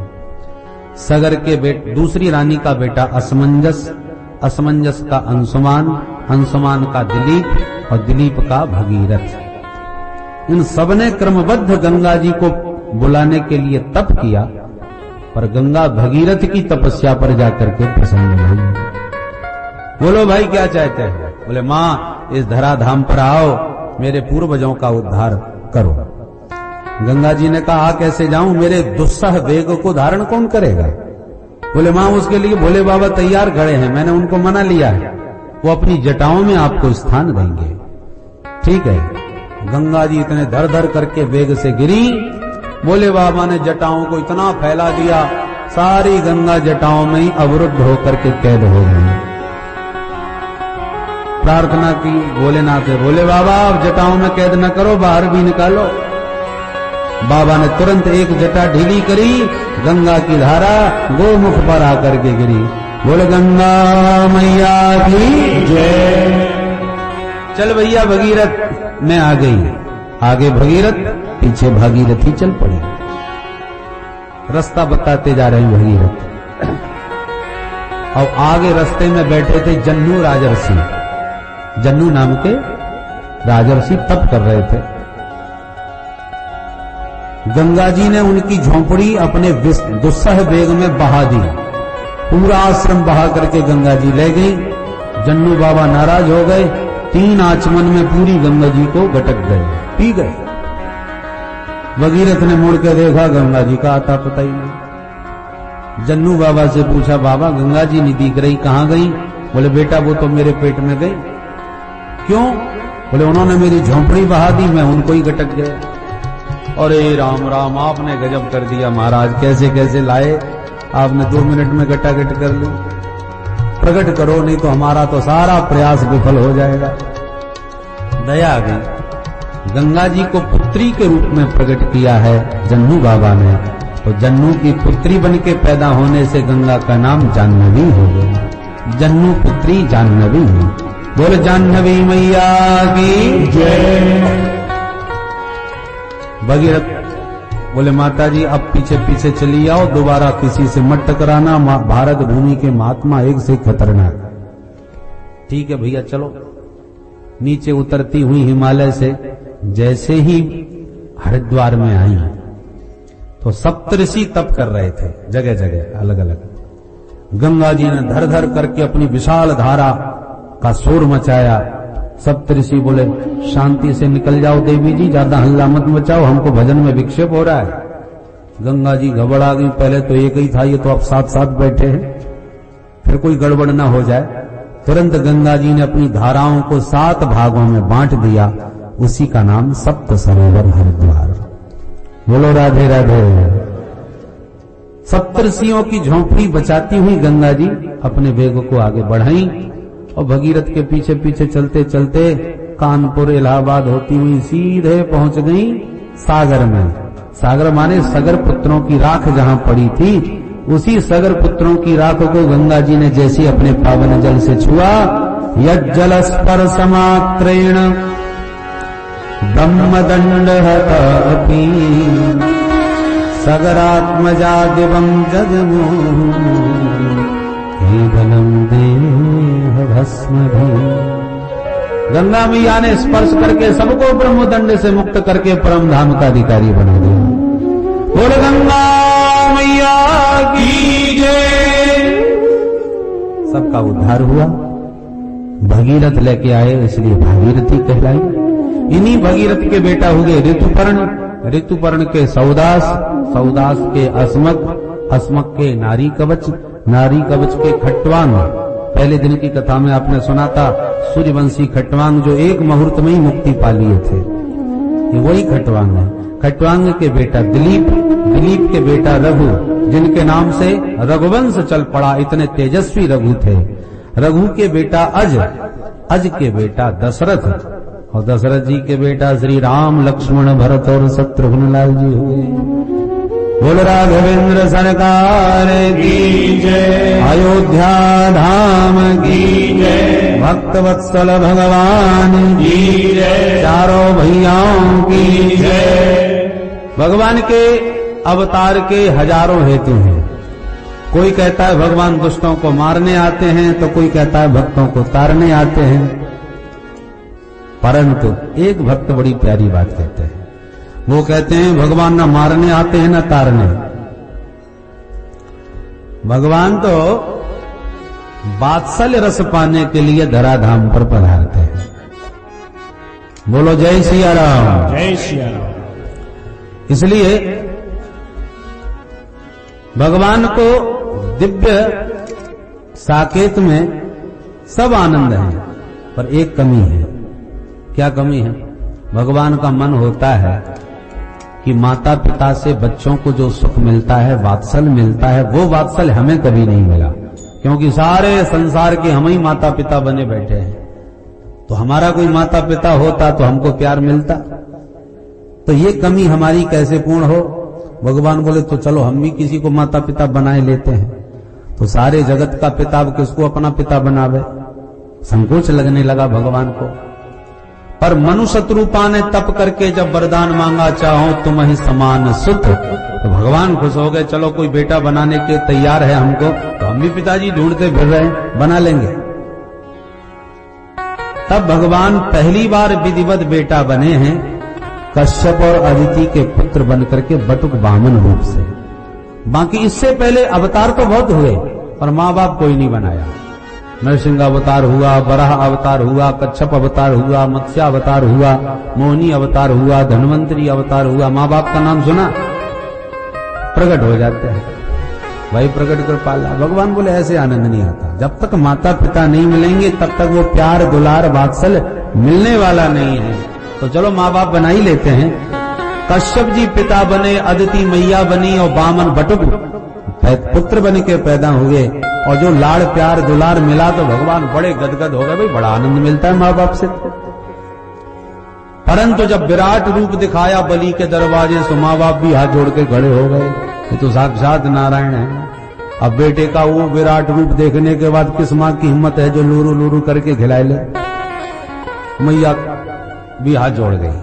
सगर के दूसरी रानी का बेटा असमंजस, असमंजस का अंशुमान, अंशुमान का दिलीप और दिलीप का भगीरथ। इन सबने क्रमबद्ध गंगा जी को बुलाने के लिए तप किया, पर गंगा भगीरथ की तपस्या पर जाकर के प्रसन्न हुई। बोलो भाई क्या चाहते हो? बोले मां इस धराधाम पर आओ, मेरे पूर्वजों का उद्धार करो। गंगा जी ने कहा कैसे जाऊं, मेरे दुस्सह वेग को धारण कौन करेगा? बोले मां उसके लिए भोले बाबा तैयार खड़े हैं, मैंने उनको मना लिया है, वो अपनी जटाओं में आपको स्थान देंगे। ठीक है। गंगा जी इतने धर धर करके वेग से गिरी, भोले बाबा ने जटाओं को इतना फैला दिया, सारी गंगा जटाओं में ही अवरुद्ध होकर के कैद हो गई। प्रार्थना की भोलेनाथ से, भोले बाबा अब जटाओं में कैद न करो, बाहर भी निकालो। बाबा ने तुरंत एक जटा ढीली करी, गंगा की धारा गोमुख पर आकर के गिरी। बोले गंगा मैया की जय। चल भैया भगीरथ, मैं आ गई। आगे भगीरथ, पीछे भागीरथी चल पड़ी। रास्ता बताते जा रहे हैं भगीरथ। और आगे रास्ते में बैठे थे जन्नू राजर्षि। जन्नू नाम के राजर्षि तप कर रहे थे। गंगा जी ने उनकी झोंपड़ी अपने दुस्सह वेग में बहा दी, पूरा आश्रम बहा करके गंगा जी ले गई। जन्नू बाबा नाराज हो गए, 3 आचमन में पूरी गंगा जी को गटक गए, पी गए। भगीरथ ने मुड़ के देखा, गंगा जी का आता पता ही नहीं। जन्नू बाबा से पूछा, बाबा गंगा जी नहीं दिख रही, कहां गई? बोले बेटा वो तो मेरे पेट में गई। क्यों? बोले उन्होंने मेरी झोंपड़ी बहा दी, मैं उनको ही गटक गया। अरे राम राम, आपने गजब कर दिया महाराज, कैसे कैसे लाए आपने, 2 मिनट में गटागट कर ली। प्रकट करो, नहीं तो हमारा तो सारा प्रयास विफल हो जाएगा। दया आ गई। गंगा जी को पुत्री के रूप में प्रकट किया है जन्नू बाबा ने, तो जन्नू की पुत्री बन के पैदा होने से गंगा का नाम जाह्नवी हो गया। जन्नू पुत्री जाह्नवी। बोले जाह्नवी मैया की जय। भगीरथ बोले माता जी अब पीछे पीछे चली आओ, दोबारा किसी से मत टकराना, भारत भूमि के महात्मा एक से खतरनाक। ठीक है भैया चलो। नीचे उतरती हुई हिमालय से जैसे ही हरिद्वार में आई तो सप्तऋषि तप कर रहे थे, जगह जगह अलग अलग। गंगा जी ने धर धर करके अपनी विशाल धारा का शोर मचाया। सप्तऋषि बोले शांति से निकल जाओ देवी जी, ज्यादा हल्ला मत मचाओ, हमको भजन में विक्षेप हो रहा है। गंगा जी घबरा गई, पहले तो एक ही था, ये तो अब साथ साथ बैठे हैं, फिर कोई गड़बड़ ना हो जाए। तुरंत गंगा जी ने अपनी धाराओं को 7 भागों में बांट दिया, उसी का नाम सप्त सरोवर हरिद्वार। बोलो राधे राधे। सप्तऋषियों की झोंपड़ी बचाती हुई गंगा जी अपने वेग को आगे बढ़ाई और भगीरथ के पीछे पीछे चलते चलते कानपुर इलाहाबाद होती हुई सीधे पहुंच गई सागर में। सागर माने सगर पुत्रों की राख जहां पड़ी थी, उसी सगर पुत्रों की राख को गंगा जी ने जैसे अपने पावन जल से छुआ, यज्जल स्पर्श मात्रेण ब्रह्मदंड हतापि सगरात्मजा दिवं जगमोह केवलम देह भस्म भी। गंगा मैया ने स्पर्श करके सबको ब्रह्मदंड से मुक्त करके परम धाम का अधिकारी बना दिया। बोल गंगा मैया की जय। सबका उद्धार हुआ। भगीरथ लेके आए इसलिए भागीरथी कहलाई। इन्हीं भगीरथ के बेटा हुए ऋतुपर्ण, ऋतुपर्ण के सौदास, सौदास के अस्मक, अस्मक के नारी कवच, नारी कवच के खट्वांग। पहले दिन की कथा में आपने सुना था सूर्यवंशी खट्वांग जो एक मुहूर्त में ही मुक्ति पा लिए थे, ये वही खट्वांग है। खट्वांग के बेटा दिलीप, दिलीप के बेटा रघु, जिनके नाम से रघुवंश चल पड़ा, इतने तेजस्वी रघु थे। रघु के बेटा अज, अज के बेटा दशरथ, और दशरथ जी के बेटा श्री राम, लक्ष्मण, भरत और शत्रुघ्न लाल जी हुए। बोल राघवेंद्र सरकार की जय, अयोध्या धाम की जय, भक्त वत्सल भगवान की जय, चारों भैयाओं की जय। भगवान के अवतार के हजारों हेतु हैं। कोई कहता है भगवान दुष्टों को मारने आते हैं, तो कोई कहता है भक्तों को तारने आते हैं। परंतु एक भक्त बड़ी प्यारी बात कहते हैं, वो कहते हैं भगवान न मारने आते हैं न तारने, भगवान तो वात्सल्य रस पाने के लिए धराधाम पर पधारते हैं। बोलो जय सिया राम, जय सिया राम। इसलिए भगवान को दिव्य साकेत में सब आनंद है, पर एक कमी है। क्या कमी है? भगवान का मन होता है कि माता पिता से बच्चों को जो सुख मिलता है, वात्सल्य मिलता है, वो वात्सल्य हमें कभी नहीं मिला, क्योंकि सारे संसार के हम ही माता पिता बने बैठे हैं। तो हमारा कोई माता पिता होता तो हमको प्यार मिलता। तो ये कमी हमारी कैसे पूर्ण हो? भगवान बोले तो चलो हम भी किसी को माता पिता बनाए लेते हैं। तो सारे जगत का पिता अब किसको अपना पिता बनावे? संकोच लगने लगा भगवान को। पर मनु शत्रुपा ने तप करके जब वरदान मांगा, चाहो तुम ही समान सुत, तो भगवान खुश हो गए। चलो कोई बेटा बनाने के तैयार है हमको, तो हम भी पिताजी ढूंढते फिर रहे हैं, बना लेंगे। तब भगवान पहली बार विधिवत बेटा बने हैं, कश्यप और अदिति के पुत्र बनकर के बटुक वामन रूप से। बाकी इससे पहले अवतार तो बहुत हुए, पर माँ बाप कोई नहीं बनाया। नरसिंह अवतार हुआ, वराह अवतार हुआ, कच्छप अवतार हुआ, मत्स्य अवतार हुआ, मोहिनी अवतार हुआ, धन्वंतरी अवतार हुआ। माँ बाप का नाम सुना, प्रकट हो जाते हैं, वही प्रकट कर पाला। भगवान बोले ऐसे आनंद नहीं आता, जब तक माता पिता नहीं मिलेंगे तब तक वो प्यार दुलार वात्सल्य मिलने वाला नहीं है। तो चलो माँ बाप बना ही लेते हैं। कश्यप जी पिता बने, अदिति मैया बनी, और वामन बटुक पुत्र बन के पैदा हुए। और जो लाड़ प्यार दुलार मिला तो भगवान बड़े गदगद हो गए। भाई बड़ा आनंद मिलता है माँ बाप से। परंतु जब विराट रूप दिखाया बलि के दरवाजे, तो माँ बाप भी हाथ जोड़ के खड़े हो गए, ये तो साक्षात नारायण है। अब बेटे का वो विराट रूप देखने के बाद किस माँ की हिम्मत है जो लूरू लूरू करके खिलाए ले? मैया भी हाथ जोड़ गई।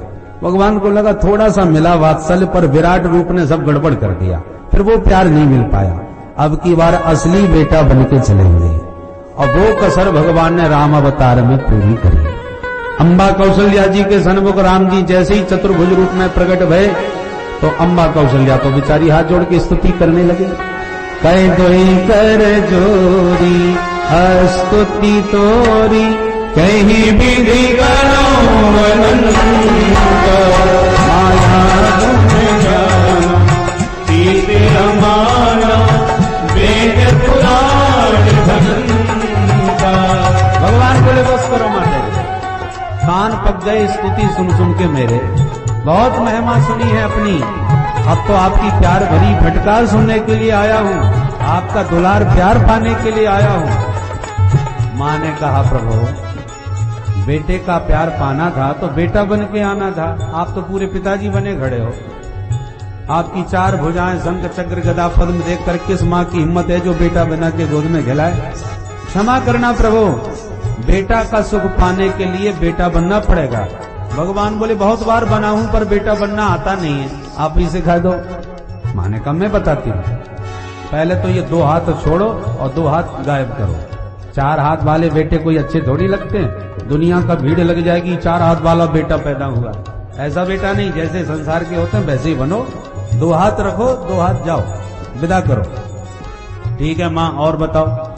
भगवान को लगा थोड़ा सा मिला वात्सल्य, पर विराट रूप ने सब गड़बड़ कर दिया, फिर वो प्यार नहीं मिल पाया। अब की बार असली बेटा बनके चलेंगे, और वो कसर भगवान ने राम अवतार में पूरी करी। अम्बा कौशल्या जी के सन्मुख राम जी जैसे ही चतुर्भुज रूप में प्रकट भये, तो अम्बा कौशल्या तो बेचारी हाथ जोड़ के स्तुति करने लगे। कह दोई कर जोरी स्तुति तोरी, कहीं विधि करो भगवान बोले बस करो माता, कान पक गए स्तुति सुन सुन के मेरे। बहुत महिमा सुनी है अपनी, अब तो आपकी प्यार भरी फटकार सुनने के लिए आया हूँ, आपका दुलार प्यार पाने के लिए आया हूँ। माँ ने कहा प्रभु बेटे का प्यार पाना था तो बेटा बन के आना था, आप तो पूरे पिताजी बने खड़े हो। आपकी चार भुजाएं शंख चक्र गदा पद्म देख कर किस माँ की हिम्मत है जो बेटा बना के गोद में खिलाए? क्षमा करना प्रभु, बेटा का सुख पाने के लिए बेटा बनना पड़ेगा। भगवान बोले बहुत बार बना हूं पर बेटा बनना आता नहीं है, आप ही सिखा दो। माँ ने कहा मैं बताती हूँ, पहले तो ये 2 हाथ छोड़ो और 2 हाथ गायब करो। 4 हाथ वाले बेटे कोई अच्छे थोड़ी लगते हैं, दुनिया का भीड़ लग जाएगी 4 हाथ वाला बेटा पैदा हुआ। ऐसा बेटा नहीं, जैसे संसार के होते हैं वैसे ही बनो। 2 हाथ रखो, 2 हाथ जाओ, विदा करो। ठीक है माँ और बताओ।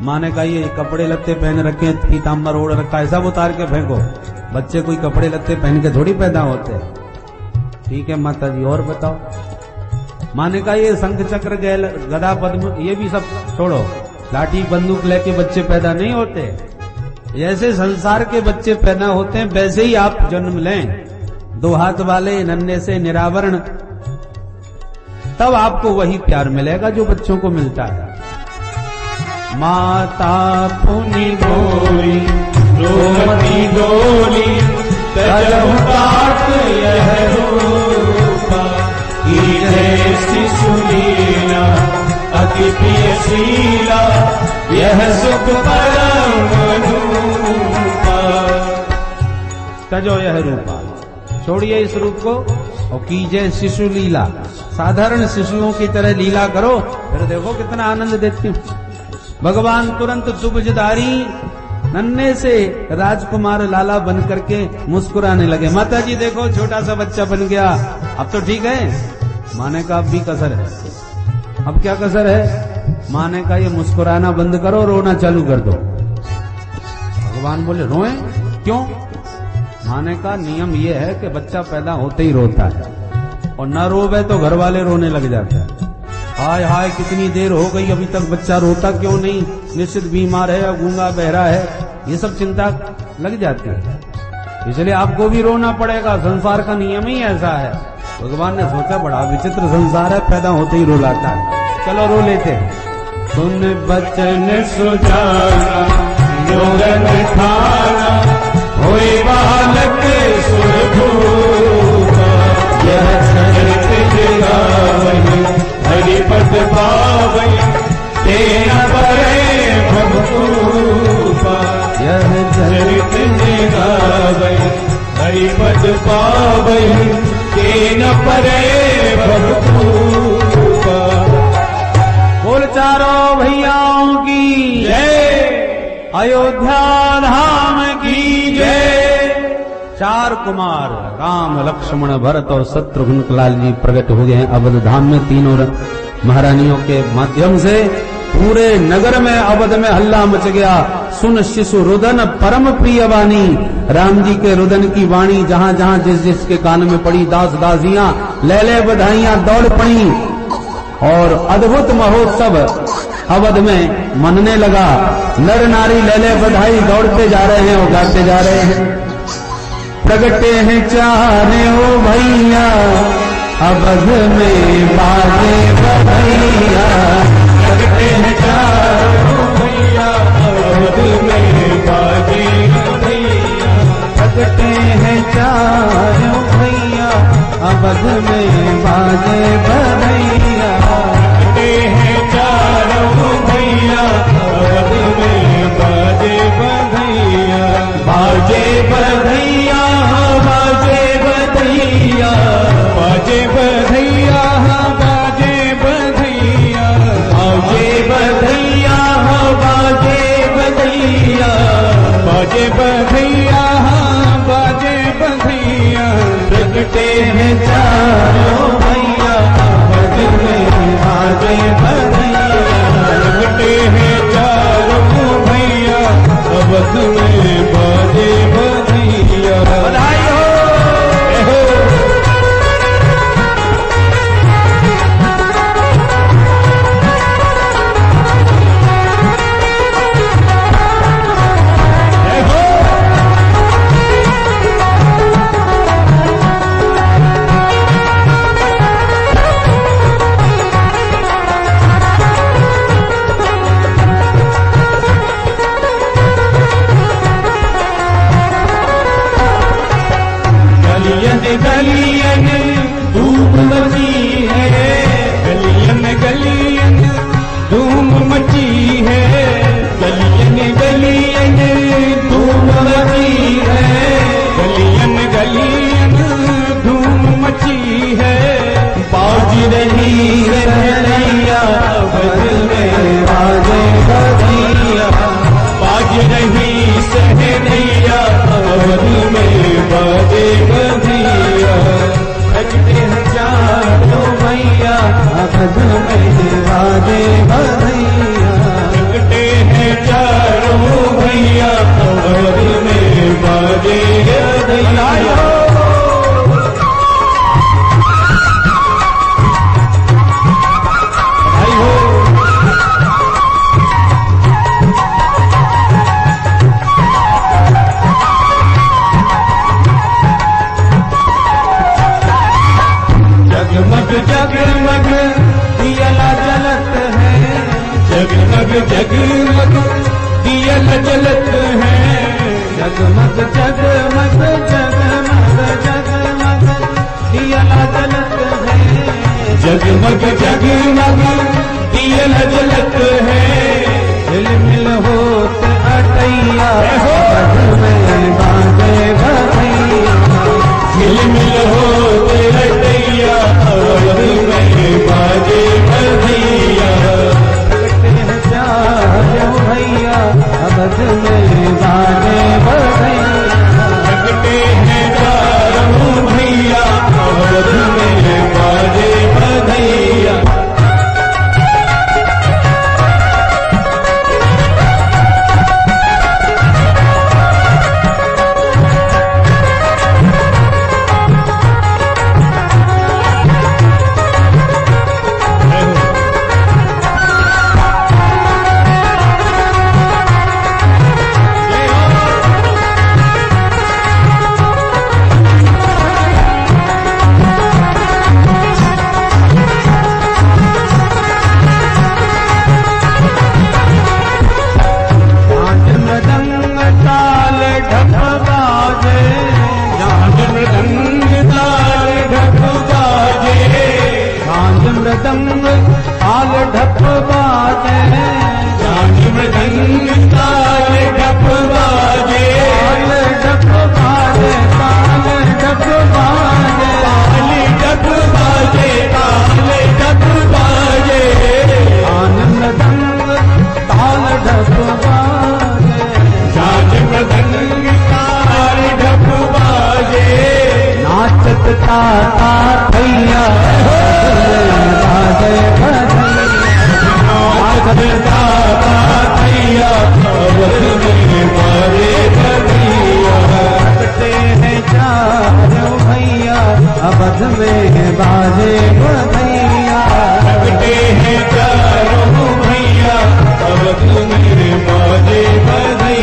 माँ ने कहा ये कपड़े लत्ते पहन रखे, पीताम्बर ओढ़ रखा, ऐसा उतार के फेंको। बच्चे कोई कपड़े लत्ते पहन के थोड़ी पैदा होते हैं। ठीक है माता जी और बताओ। माने का ये शंख चक्र गदा पद्म ये भी सब छोड़ो, लाठी बंदूक लेके बच्चे पैदा नहीं होते। जैसे संसार के बच्चे पैदा होते हैं वैसे ही आप जन्म लें, 2 हाथ वाले नन्हे से निरावरण, तब आपको वही प्यार मिलेगा जो बच्चों को मिलता है। माता पुनि गोरी रोमती डोली तजहु तात यह रूपा, कीजे शिशु लीला अति प्रियशीला यह सुख परम रूपा। तजो यह रूपा, छोड़िए इस रूप को और कीजिए शिशु लीला, साधारण शिशुओं की तरह लीला करो, फिर देखो कितना आनंद देती हूं। भगवान तुरंत दुबजदारी नन्हे से राजकुमार लाला बन करके मुस्कुराने लगे। माता जी देखो छोटा सा बच्चा बन गया, अब तो ठीक है। माने का अब भी कसर है। अब क्या कसर है? माने का ये मुस्कुराना बंद करो, रोना चालू कर दो। भगवान बोले रोए क्यों? माने का नियम ये है कि बच्चा पैदा होते ही रोता है, और न रोवे तो घर वाले रोने लग जाते हैं। हाय हाय कितनी देर हो गई अभी तक बच्चा रोता क्यों नहीं, निश्चित बीमार है या गूंगा बहरा है, ये सब चिंता लग जाती है। इसलिए आपको भी रोना पड़ेगा, संसार का नियम ही ऐसा है। भगवान ने सोचा बड़ा विचित्र संसार है, पैदा होते ही रो लाता है, चलो रो लेते हैं। सुन बचन सुजाना जोरन ठाना होए बालक सुरभूपा, यह चरित जगावहि हरिपद पावहि तेना परे भवभूपा, यह चरित जगावहि हरिपद पावहि तेना परे भवभूपा। बोल चारों भैयाओं की जय, अयोध्या धाम की जय। 4 कुमार राम लक्ष्मण भरत और शत्रुघ्न लाल जी प्रकट हो गए हैं अवध धाम में। तीनों महारानियों के माध्यम से पूरे नगर में अवध में हल्ला मच गया। सुन शिशु रुदन परम प्रिय वाणी, राम जी के रुदन की वाणी जहां जहां जिस जिसके कान में पड़ी, दास दासियां ले ले बधाइयां दौड़ पड़ी, और अद्भुत महोत्सव अवध में मनने लगा। नर नारी ले ले बधाई दौड़ते जा रहे हैं और गाते जा रहे हैं। प्रगटे हैं चारे ओ भैया अवध में बाजे बधैया, प्रगटे हैं चारों भैया अवध में बाजे बधैया, प्रगटे हैं चारों भैया अवध में बाजे बधैया, प्रगटे हैं चारों भैया अवध में बाजे बधैया, बाजे बधैया बाजे बधैया, बाजे बधैया बाजे बधैया, बाजे बधैया बाजे बधैया, बाजे बधैया बाजे बधैया, प्रगटे हैं चारों भैया अवध में बाजे बधैया, प्रगटे हैं चारों भैया अवध में बाजे बधैया। बधाई हो। गलियन धूम मची है, गलियन गलियन धूम मची है, गलियन गलियन धूम मची है, गलियन गलियन धूम मची है, बाज रही है नैया अवध में बाजे बधैया, बाज रही सहनैया अवध में बाजे बधैया, प्रगटे हैं चारों भैया अवध में बाजे बधैया, प्रगटे हैं चारों भैया अवध में बाजे बधैया। जगमग दियल जलत है, जगमग जगमग जगमग जगमग दिया जलत है, जगमग जगमग दियल जलत है। झिलमिल होत अटैया बध में बाजे भैया, झिलमिल होते अटैया बध में बाजे भैया, भैया अवध में बाजे भैया, लगते हैं चारों भैया अवध में बाजे भैया। मृदंग ताल ढप बाजे, झांझ मृदंग ताल ढप बाजे, ताल ढप बाजे, ताल ढप बाजे, ताल ढप बाजे, ताल ढप बाजे, ताल मृदंग ताल ढप बाजे, झांझ मृदंग ताल ढप बाजे, नाचत ताता भैया बाजे भैया अवध में बाजे भैया, लगते हैं चारों भैया अवध में बाजे भैया, लगते हैं चारों भैया अवध में बाजे भैया।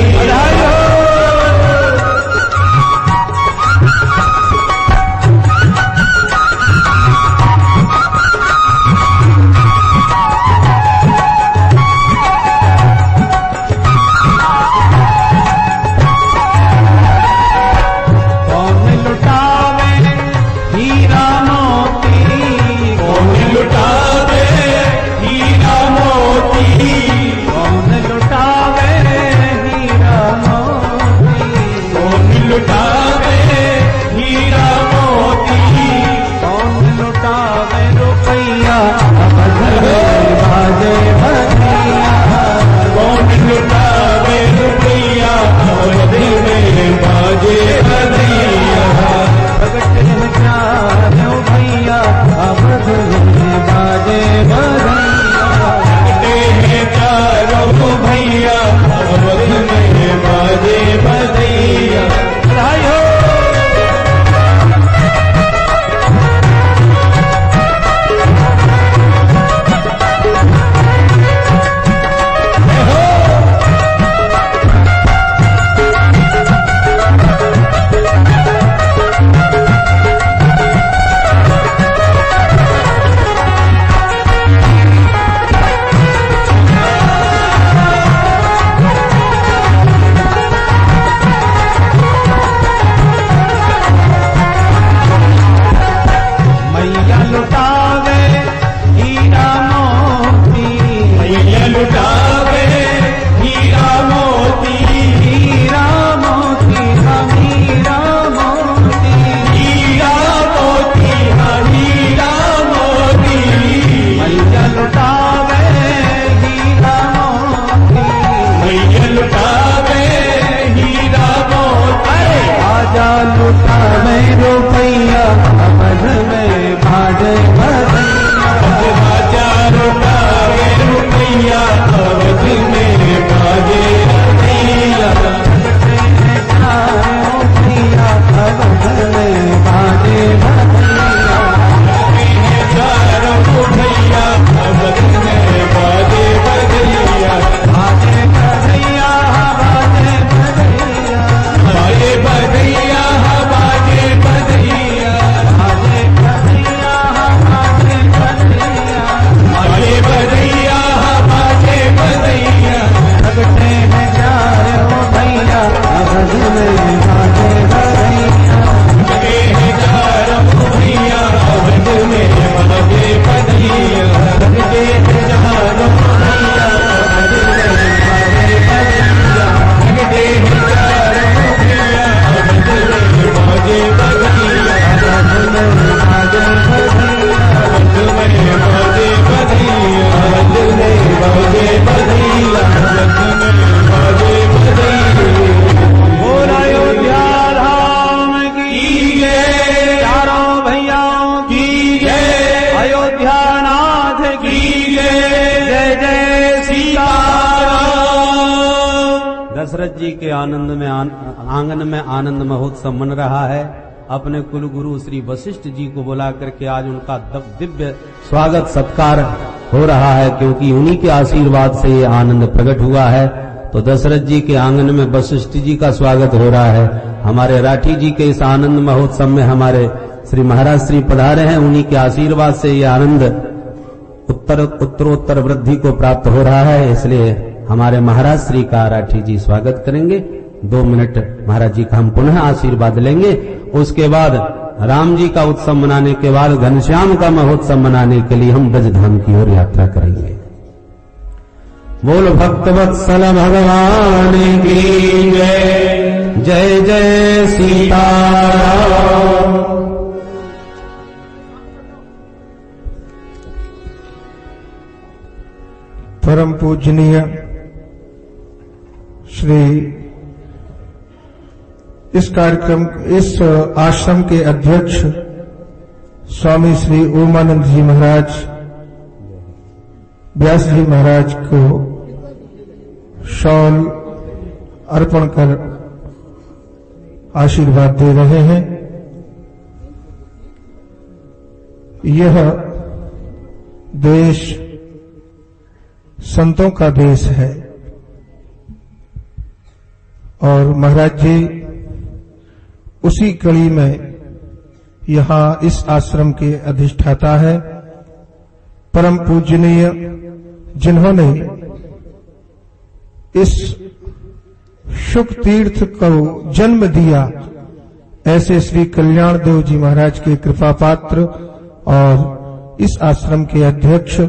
बाजे बधैया जग में बाजे बधैया। बोल अयोध्या धाम की जय। चारों भैयाओं की जय। अयोध्या नाथ की जय जय सीताराम। दशरथ जी के आनंद में आंगन में आनंद महोत्सव मन रहा है। अपने कुल गुरु श्री वशिष्ठ जी को बुला करके आज उनका दिव्य स्वागत सत्कार हो रहा है, क्योंकि उन्हीं के आशीर्वाद से ये आनंद प्रकट हुआ है। तो दशरथ जी के आंगन में वशिष्ठ जी का स्वागत हो रहा है। हमारे राठी जी के इस आनंद महोत्सव में हमारे श्री महाराज श्री पधारे हैं। उन्हीं के आशीर्वाद से ये आनंद उत्तरोत्तर वृद्धि को प्राप्त हो रहा है। इसलिए हमारे महाराज श्री का राठी जी स्वागत करेंगे। 2 मिनट महाराज जी का हम पुनः आशीर्वाद लेंगे। उसके बाद राम जी का उत्सव मनाने के बाद घनश्याम का महोत्सव मनाने के लिए हम ब्रजधाम की ओर यात्रा करेंगे। बोल भक्त वत्सल भगवान की जय जय जय सीताराम। परम पूजनीय श्री इस आश्रम के अध्यक्ष स्वामी श्री ओमानंद जी महाराज व्यास जी महाराज को शॉल अर्पण कर आशीर्वाद दे रहे हैं। यह देश संतों का देश है और महाराज जी उसी कड़ी में यहां इस आश्रम के अधिष्ठाता है। परम पूजनीय जिन्होंने इस शुक तीर्थ को जन्म दिया, ऐसे श्री कल्याण देव जी महाराज के कृपा पात्र और इस आश्रम के अध्यक्ष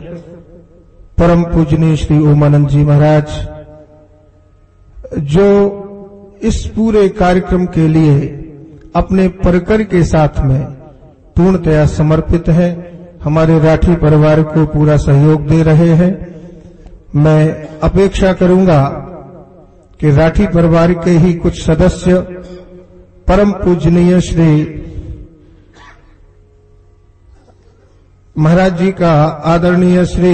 परम पूजनीय श्री ओमानंद जी महाराज, जो इस पूरे कार्यक्रम के लिए अपने परकर के साथ में पूर्णतया समर्पित है, हमारे राठी परिवार को पूरा सहयोग दे रहे हैं। मैं अपेक्षा करूंगा कि राठी परिवार के ही कुछ सदस्य परम पूजनीय श्री महाराज जी का आदरणीय श्री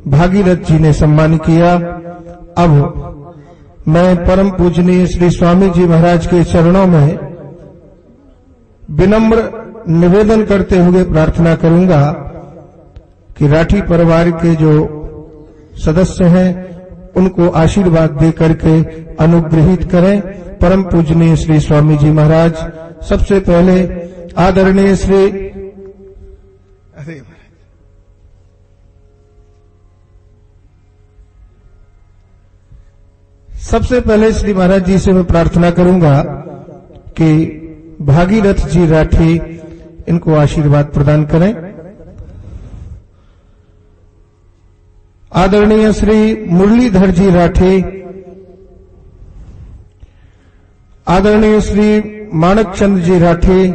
भागीरथ जी ने सम्मान किया। अब मैं परम पूजनीय श्री स्वामी जी महाराज के चरणों में विनम्र निवेदन करते हुए प्रार्थना करूंगा कि राठी परिवार के जो सदस्य हैं उनको आशीर्वाद देकर के अनुग्रहित करें। परम पूजनीय श्री स्वामी जी महाराज सबसे पहले आदरणीय श्री सबसे पहले श्री महाराज जी से मैं प्रार्थना करूंगा कि भागीरथ जी राठी इनको आशीर्वाद प्रदान करें। आदरणीय श्री मुरलीधर जी राठी, आदरणीय श्री माणक चंद जी राठी,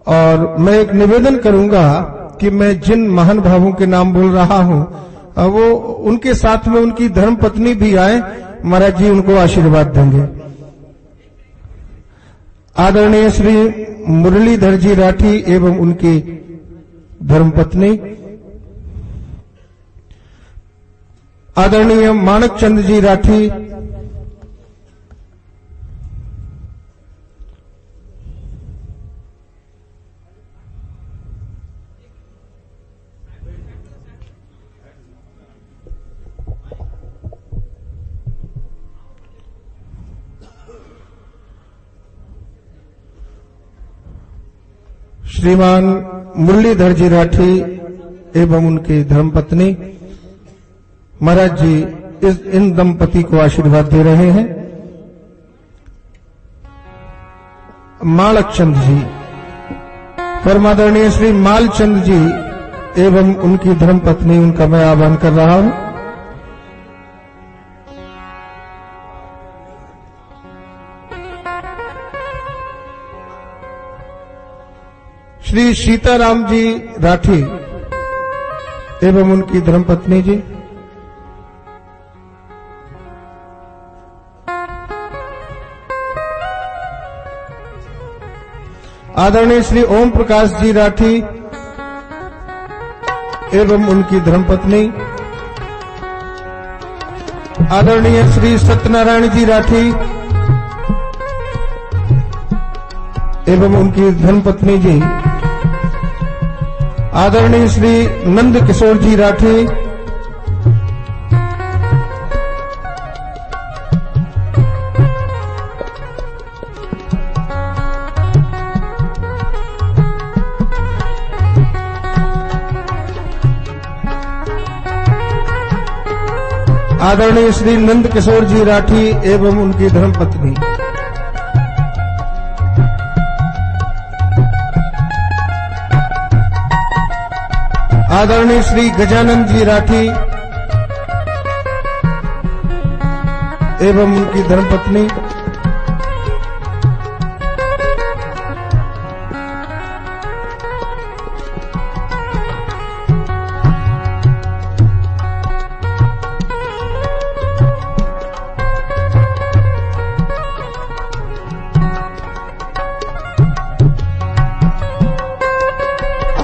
और मैं एक निवेदन करूंगा कि मैं जिन महान भावों के नाम बोल रहा हूं वो उनके साथ में उनकी धर्मपत्नी भी आए, महाराज जी उनको आशीर्वाद देंगे। आदरणीय श्री मुरलीधर जी राठी एवं उनकी धर्मपत्नी, आदरणीय माणक चंद जी राठी, श्रीमान मुरलीधर जी राठी एवं उनकी धर्मपत्नी, महाराज जी इन दंपति को आशीर्वाद दे रहे हैं। मालचंद जी, परमादरणीय श्री मालचंद जी एवं उनकी धर्मपत्नी, उनका मैं आह्वान कर रहा हूं। श्री सीताराम जी राठी एवं उनकी धर्मपत्नी जी, आदरणीय श्री ओम प्रकाश जी राठी एवं उनकी धर्मपत्नी, आदरणीय श्री सत्यनारायण जी राठी एवं उनकी धर्मपत्नी जी, आदरणीय श्री नंद किशोर जी राठी, आदरणीय श्री नंद किशोर जी राठी एवं उनकी धर्मपत्नी, आदरणीय श्री गजानन जी राठी एवं उनकी धर्मपत्नी,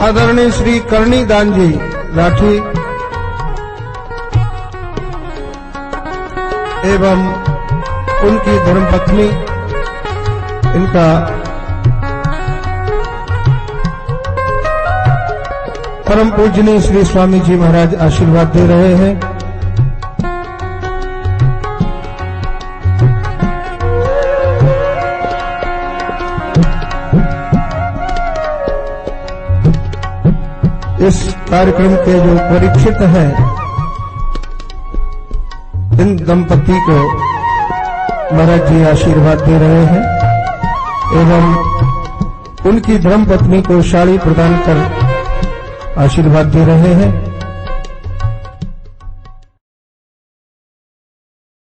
आदरणीय श्री करणी दान जी राठी एवं उनकी धर्मपत्नी, इनका परम पूजनीय श्री स्वामी जी महाराज आशीर्वाद दे रहे हैं। इस कार्यक्रम के जो परीक्षित हैं, इन दंपति को महाराज जी आशीर्वाद दे रहे हैं एवं उनकी धर्मपत्नी को साड़ी प्रदान कर आशीर्वाद दे रहे हैं।